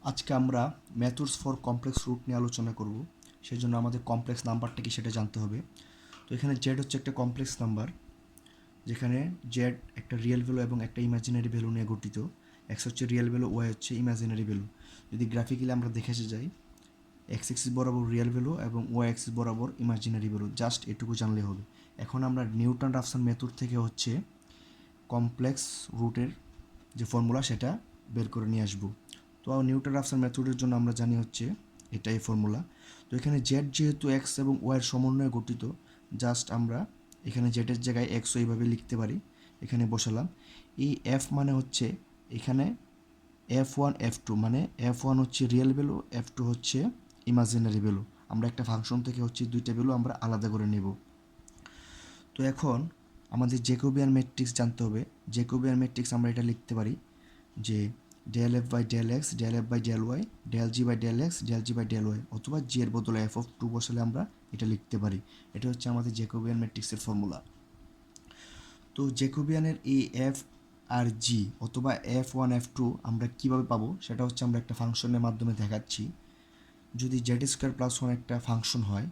আজকে আমরা methods for complex root নিয়ে আলোচনা করব। সেজন্য আমাদের কমপ্লেক্স নাম্বারটা কি সেটা জানতে হবে। তো এখানে জেড হচ্ছে একটা কমপ্লেক্স নাম্বার, যেখানে জেড একটা রিয়েল ভ্যালু এবং একটা ইমাজিনারি ভ্যালু নিয়ে গঠিত। এক্স হচ্ছে রিয়েল ভ্যালু, ওয়াই হচ্ছে ইমাজিনারি ভ্যালু। যদি গ্রাফিক্যালি আমরা দেখে যাই, এক্স এক্সিস বরাবর রিয়েল ভ্যালু এবং ওয়াই এক্সিস বরাবর ইমাজিনারি ভ্যালু, জাস্ট এটুকু জানলে হবে। এখন আমরা নিউটন রাফসন মেথড থেকে হচ্ছে কমপ্লেক্স রুটের যে ফর্মুলা সেটা বের করে নিয়ে আসবো। তো নিউটন রাফসন মেথডের জন্য আমরা জানি হচ্ছে এটাই ফর্মুলা। তো এখানে জেড যেহেতু এক্স এবং ওয়াইয়ের সমন্বয়ে গঠিত, জাস্ট আমরা এখানে জেডের জায়গায় এক্স এইভাবে লিখতে পারি, এখানে বসালাম। এই এফ মানে হচ্ছে এখানে F1 F2, মানে F1 হচ্ছে রিয়েল ভ্যালু, F2 হচ্ছে ইমাজিনারি ভ্যালু। আমরা একটা ফাংশন থেকে হচ্ছে দুইটা ভ্যালু আমরা আলাদা করে নেব। তো এখন আমাদের জ্যাকোবিয়ান ম্যাট্রিক্স জানতে হবে। জ্যাকোবিয়ান ম্যাট্রিক্স আমরা এটা লিখতে পারি যে del f by del x, del f by del y, del g by del x, del g by del y, অথবা g এর বদলে f(2) বসালে আমরা এটা লিখতে পারি। এটা হচ্ছে আমাদের জ্যাকোবিয়ান ম্যাট্রিক্সের ফর্মুলা। তো জ্যাকোবিয়ানের এই এফ আর জি অথবা F1 F2 আমরা কিভাবে পাবো সেটা হচ্ছে আমরা একটা ফাংশনের মাধ্যমে দেখাচ্ছি। যদি z² + 1 একটা ফাংশন হয়,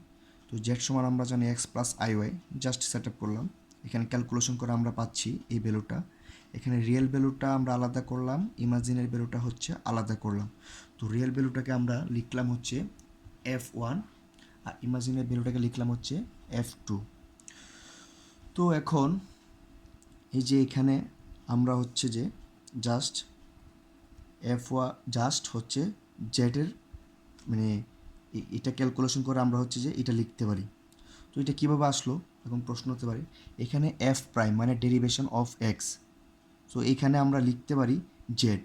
তো z সমান আমরা জানি x plus iy, just set up করলাম। এখানে ক্যালকুলেশন করে আমরা পাচ্ছি এই ভ্যালুটা। এখানে রিয়েল ভ্যালুটা আমরা আলাদা করলাম, ইমাজিনারি ভ্যালুটা হচ্ছে আলাদা করলাম। তো রিয়েল ভ্যালুটাকে আমরা লিখলাম হচ্ছে F1 আর ইমাজিনারি ভ্যালুটাকে লিখলাম হচ্ছে F2। তো এখন এই যে এখানে আমরা হচ্ছে যে জাস্ট জাস্ট হচ্ছে জেডের মানে এটা ক্যালকুলেশন করে আমরা হচ্ছে যে এটা লিখতে পারি। তো এটা কীভাবে আসলো এখন প্রশ্ন হতে পারে। এখানে এফ প্রাইম মানে ডেরিভেশন অফ এক্স, সো এখানে আমরা লিখতে পারি জেড।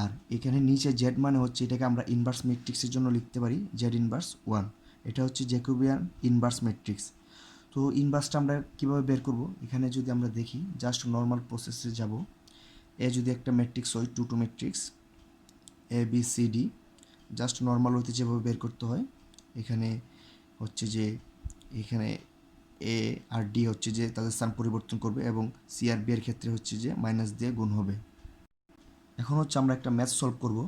আর এখানে নিচে জেড মানে হচ্ছে এটাকে আমরা ইনভার্স ম্যাট্রিক্সের জন্য লিখতে পারি Z−1। এটা হচ্ছে জ্যাকোবিয়ান ইনভার্স ম্যাট্রিক্স। তো ইনভার্সটা আমরা কীভাবে বের করব, এখানে যদি আমরা দেখি জাস্ট নর্মাল প্রসেসে যাব। এ যদি একটা ম্যাট্রিক্স হয় 2 ম্যাট্রিক্স ABCD, জাস্ট নর্মাল হতে যেভাবে বের করতে হয়, এখানে হচ্ছে যে এখানে এ আর ডি হচ্ছে যে তাদের স্থান পরিবর্তন করবে এবং সি আর বি এর ক্ষেত্রে হচ্ছে যে মাইনাস দিয়ে গুণ হবে। এখন হচ্ছে আমরা একটা ম্যাথ সলভ করব,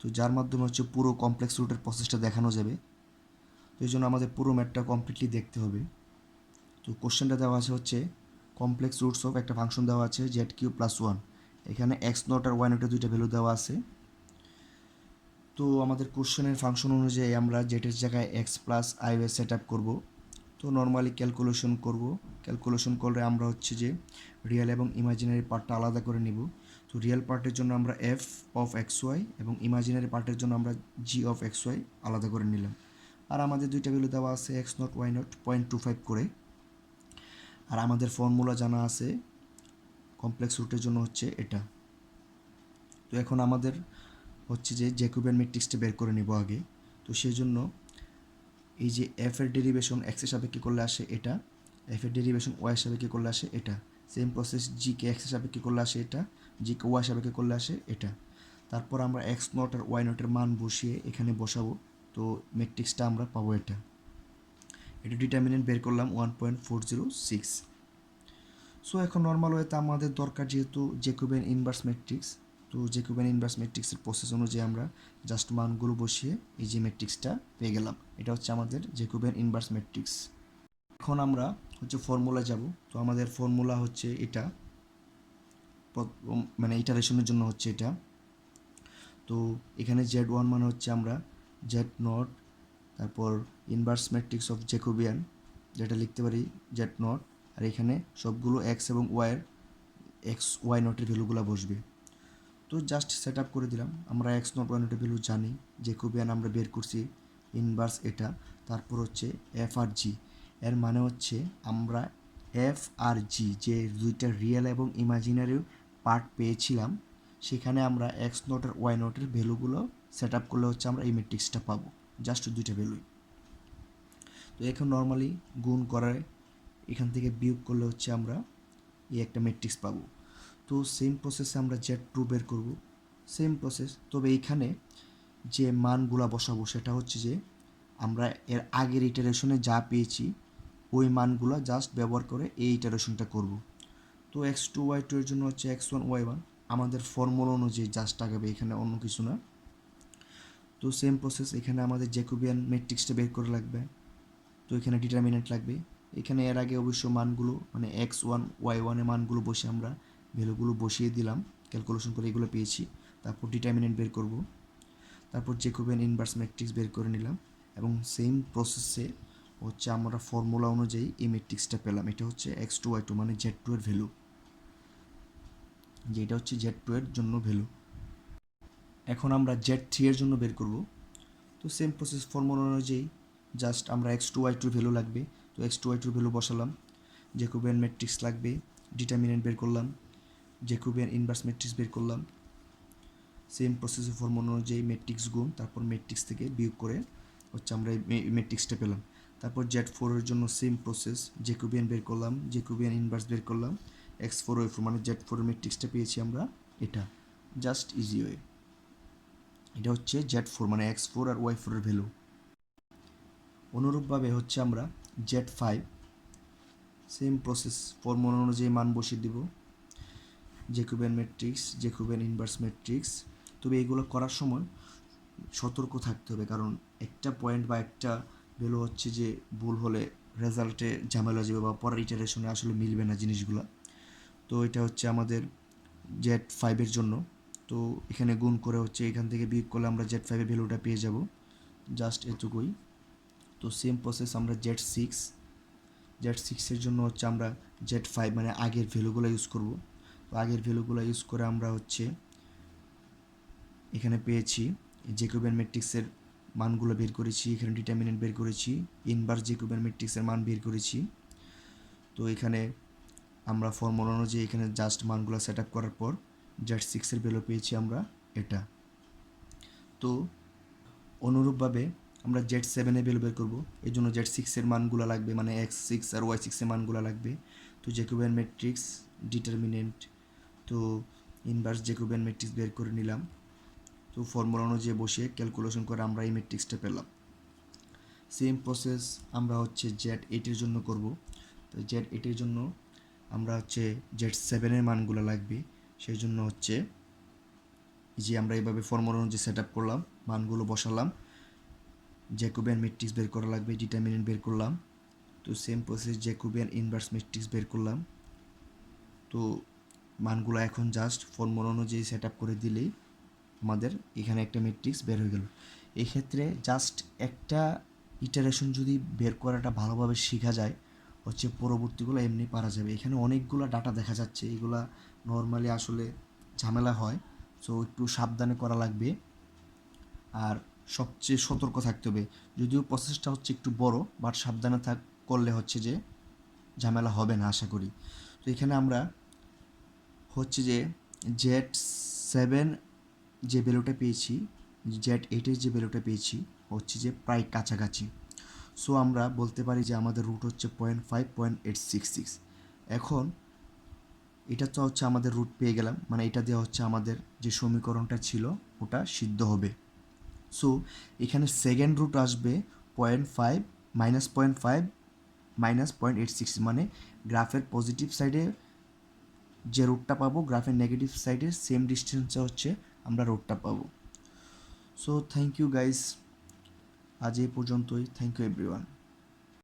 তো যার মাধ্যমে হচ্ছে পুরো কমপ্লেক্স রুটের প্রসেসটা দেখানো যাবে। তো এই জন্য আমাদের পুরো ম্যাথটা কমপ্লিটলি দেখতে হবে। তো কোশ্চেনটা দেওয়া আছে হচ্ছে কমপ্লেক্স রুটস অফ একটা ফাংশন দেওয়া আছে Z³ + 1। এখানে x0 আর y0 দুইটা ভ্যালু দেওয়া আছে। তো আমাদের কোশ্চেনের ফাংশন অনুযায়ী আমরা জেটের জায়গায় x plus I set up করবো। তো নর্মালি ক্যালকুলেশন করব। ক্যালকুলেশন করলে আমরা হচ্ছে যে রিয়েল এবং ইমাজিনারি পার্টটা আলাদা করে নিব। তো রিয়েল পার্টের জন্য আমরা f(x y) এবং ইমাজিনারি পার্টের জন্য আমরা g(x y) আলাদা করে নিলাম। আর আমাদের দুইটা ভ্যালু দেওয়া আছে x0 y0 0.25 করে। আর আমাদের ফর্মুলা জানা আছে কমপ্লেক্স রুটের জন্য হচ্ছে এটা। তো এখন আমাদের হচ্ছে যে জ্যাকোবিয়ান ম্যাট্রিক্সটা বের করে নিব আগে। তো সেই জন্য এই যে এফ এর ডেরিভেশন এক্স এর সাপেক্ষে করলে আসে এটা, এফ এর ডেরিভেশন ওয়াই এর সাপেক্ষে করলে আসে এটা। সেম প্রসেস জি কে এক্স এর সাপেক্ষে করলে আসে এটা, জি কে ওয়াই সাপেক্ষে করলে আসে এটা। তারপর আমরা x0 আর y0 এর মান বসিয়ে এখানে বসাবো। তো ম্যাট্রিক্সটা আমরা পাবো এটা। এটা ডিটারমিনেন্ট বের করলাম 1.406। সো এখন নর্মাল ওয়েতে আমাদের দরকার যেহেতু জ্যাকোবিয়ান ইনভার্স ম্যাট্রিক্স, তো জ্যাকোবিয়ান ইনভার্স ম্যাট্রিক্সের প্রসেস অনুযায়ী আমরা জাস্ট মানগুলো বসিয়ে এই যে ম্যাট্রিক্সটা পেয়ে গেলাম। এটা হচ্ছে আমাদের জ্যাকোবিয়ান ইনভার্স ম্যাট্রিক্স। এখন আমরা হচ্ছে ফর্মুলা যাব। তো আমাদের ফর্মুলা হচ্ছে এটা, মানে ইটারেশনের জন্য হচ্ছে এটা। তো এখানে Z1 মানে হচ্ছে আমরা Z0, তারপর ইনভার্স ম্যাট্রিক্স অফ জ্যাকোবিয়ান যেটা লিখতে পারি Z0, আর এখানে সবগুলো এক্স এবং ওয়াইয়ের y0 এর ভ্যালুগুলো বসবে। তো জাস্ট সেট আপ করে দিলাম। আমরা x0 y0 এর ভ্যালু জানি, জ্যাকোবিয়ান আমরা বের করছি ইনভার্স এটা। তারপর হচ্ছে এফ আর জি, এর মানে হচ্ছে আমরা এফ আর জি যে দুইটা রিয়েল এবং ইমাজিনারি পার্ট পেয়েছিলাম, সেখানে আমরা x0 আর y0 এর ভ্যালুগুলো সেট আপ করলে হচ্ছে আমরা এই ম্যাট্রিক্সটা পাবো, জাস্ট দুইটা ভ্যালুই। তো এখন নর্মালি গুণ করায় এখান থেকে বিয়োগ করলে হচ্ছে আমরা এই একটা ম্যাট্রিক্স পাবো। তো সেম প্রসেসে আমরা Z2 বের করব, সেম প্রসেস। তবে এইখানে যে মানগুলা বসাবো সেটা হচ্ছে যে আমরা এর আগের ইটারেশনে যা পেয়েছি ওই মানগুলা জাস্ট ব্যবহার করে এই ইটারেশনটা করব। তো x2 y2 এর জন্য হচ্ছে x1 y1 আমাদের ফর্মুলা অনুযায়ী জাস্ট আগাবে, এখানে অন্য কিছু না। তো সেম প্রসেস এখানে আমাদের জ্যাকোবিয়ান ম্যাট্রিক্সটা বের করে লাগবে। তো এখানে ডিটারমিনেন্ট লাগবে। এখানে এর আগে অবশ্য মানগুলো মানে x1 y1 এর মানগুলো বসে আমরা ভ্যালুগুলো বসিয়ে দিলাম, ক্যালকুলেশন করে এগুলো পেয়েছি। তারপর ডিটারমিনেন্ট বের করব, তারপর জ্যাকোবিয়ান ইনভার্স ম্যাট্রিক্স বের করে নিলাম এবং সেম প্রসেসে হচ্ছে আমরা ফর্মুলা অনুযায়ী এই ম্যাট্রিক্সটা পেলাম। এটা হচ্ছে x2 y2 মানে z2 এর ভ্যালু, যে এটা হচ্ছে z2 এর জন্য ভ্যালু। এখন আমরা z3 এর জন্য বের করব। তো সেম প্রসেস ফর্মুলা অনুযায়ী জাস্ট আমরা x2 y2 ভ্যালু লাগবে, তো x2 y2 ভ্যালু বসালাম, জ্যাকোবিয়ান ম্যাট্রিক্স লাগবে, ডিটারমিনেন্ট বের করলাম, জ্যাকোবিয়ান ইনভার্স ম্যাট্রিক্স বের করলাম। সেম প্রসেসের ফর্মুলা অনুযায়ী ম্যাট্রিক্স গুণ, তারপর ম্যাট্রিক্স থেকে বিয়োগ করে হচ্ছে আমরা এই ম্যাট্রিক্সটা পেলাম। তারপর z4 এর জন্য সেম প্রসেস, জ্যাকোবিয়ান বের করলাম, জ্যাকোবিয়ান ইনভার্স বের করলাম, x4 y4 মানে z4 এর ম্যাট্রিক্সটা পেয়েছি আমরা এটা। Just easy way. এটা হচ্ছে z4 মানে x4 আর y4 এর ভ্যালু। অনুরূপভাবে হচ্ছে আমরা z5 সেম প্রসেস ফর্মুলা অনুযায়ী মান বসিয়ে দিব, Jacobian matrix, Jacobian inverse matrix. তবে এইগুলো করার সময় সতর্ক থাকতে হবে, কারণ একটা পয়েন্ট বা একটা ভ্যালু হচ্ছে যে ভুল হলে রেজাল্টে ঝামেলা যাবে বা পরের ইটারেশনে আসলে মিলবে না জিনিসগুলো। তো এটা হচ্ছে আমাদের z5 জন্য। তো এখানে গুণ করে হচ্ছে এখান থেকে বিয়োগ করলে আমরা z5 এর ভ্যালুটা পেয়ে যাব, জাস্ট এটুকুই। তো সেম প্রসেস আমরা z6 এর জন্য হচ্ছে আমরা z5 মানে আগের ভ্যালুগুলো ইউজ করব। তো আগের ভ্যালুগুলো ইউজ করে আমরা হচ্ছে এখানে পেয়েছি জ্যাকোবিয়ান ম্যাট্রিক্সের মানগুলো বের করেছি, এখানে ডিটারমিনেন্ট বের করেছি, ইনভার্স জ্যাকোবিয়ান ম্যাট্রিক্সের মান বের করেছি। তো এখানে আমরা ফর্মুলা অনুযায়ী এখানে জাস্ট মানগুলো সেট আপ করার পর z6 এর ভ্যালু পেয়েছি আমরা এটা। তো অনুরূপভাবে আমরা z7 এর ভ্যালু বের করব, এই জন্য z6 এর মানগুলো লাগবে মানে x6 আর y6 এর মানগুলো লাগবে। তো জ্যাকোবিয়ান ম্যাট্রিক্স, ডিটারমিনেন্ট, তো ইনভার্স জ্যাকোবিয়ান ম্যাট্রিক্স বের করে নিলাম। তো ফর্মুলা অনুযায়ী বসিয়ে ক্যালকুলেশন করে আমরা এই ম্যাট্রিক্সটা পেলাম। সেম প্রসেস আমরা হচ্ছে z8 এর জন্য করব। তো z8 এর জন্য আমরা হচ্ছে z7 এর মানগুলো লাগবে, সেই জন্য হচ্ছে যে আমরা এইভাবে ফর্মুলা অনুযায়ী সেট আপ করলাম, মানগুলো বসালাম, জ্যাকোবিয়ান ম্যাট্রিক্স বের করা লাগবে, ডিটারমিনেন্ট বের করলাম। তো same process Jacobian inverse matrix বের করলাম। তো মানগুলো এখন জাস্ট ফর্মুলা অনুযায়ী সেট আপ করে দিলেই আমাদের এখানে একটা ম্যাট্রিক্স বের হয়ে গেল। এই ক্ষেত্রে জাস্ট একটা ইটারেশন যদি বের করাটা ভালোভাবে শেখা যায় হচ্ছে পরবর্তীগুলো এমনি পারা যাবে। এখানে অনেকগুলো ডাটা দেখা যাচ্ছে, এগুলা নর্মালি আসলে ঝামেলা হয়, সো একটু সাবধানে করা লাগবে আর সবচেয়ে সতর্ক থাকতে হবে। যদিও প্রসেসটা হচ্ছে একটু বড়, বাট সাবধানে করলে হচ্ছে যে ঝামেলা হবে না আশা করি। তো এখানে আমরা হচ্ছে যে z7 যে ভ্যালুটা পেয়েছি, z8 যে ভ্যালুটা পেয়েছি হচ্ছে যে প্রায় কাছাকাছি। সো আমরা বলতে পারি যে আমাদের রুট হচ্ছে 0.5.866। এখন এটা তো হচ্ছে আমাদের রুট পেয়ে গেলাম, মানে এটা দেওয়া হচ্ছে আমাদের যে সমীকরণটা ছিল ওটা সিদ্ধ হবে। সো এখানে সেকেন্ড রুট আসবে 0.5 -0.5 -0.86, মানে গ্রাফের পজিটিভ সাইডে যে রুটটা পাবো গ্রাফের নেগেটিভ সাইডের সেম ডিস্টেন্সে হচ্ছে আমরা রুটটা পাবো। সো থ্যাংক ইউ গাইস, আজ এই পর্যন্তই। Thank you everyone.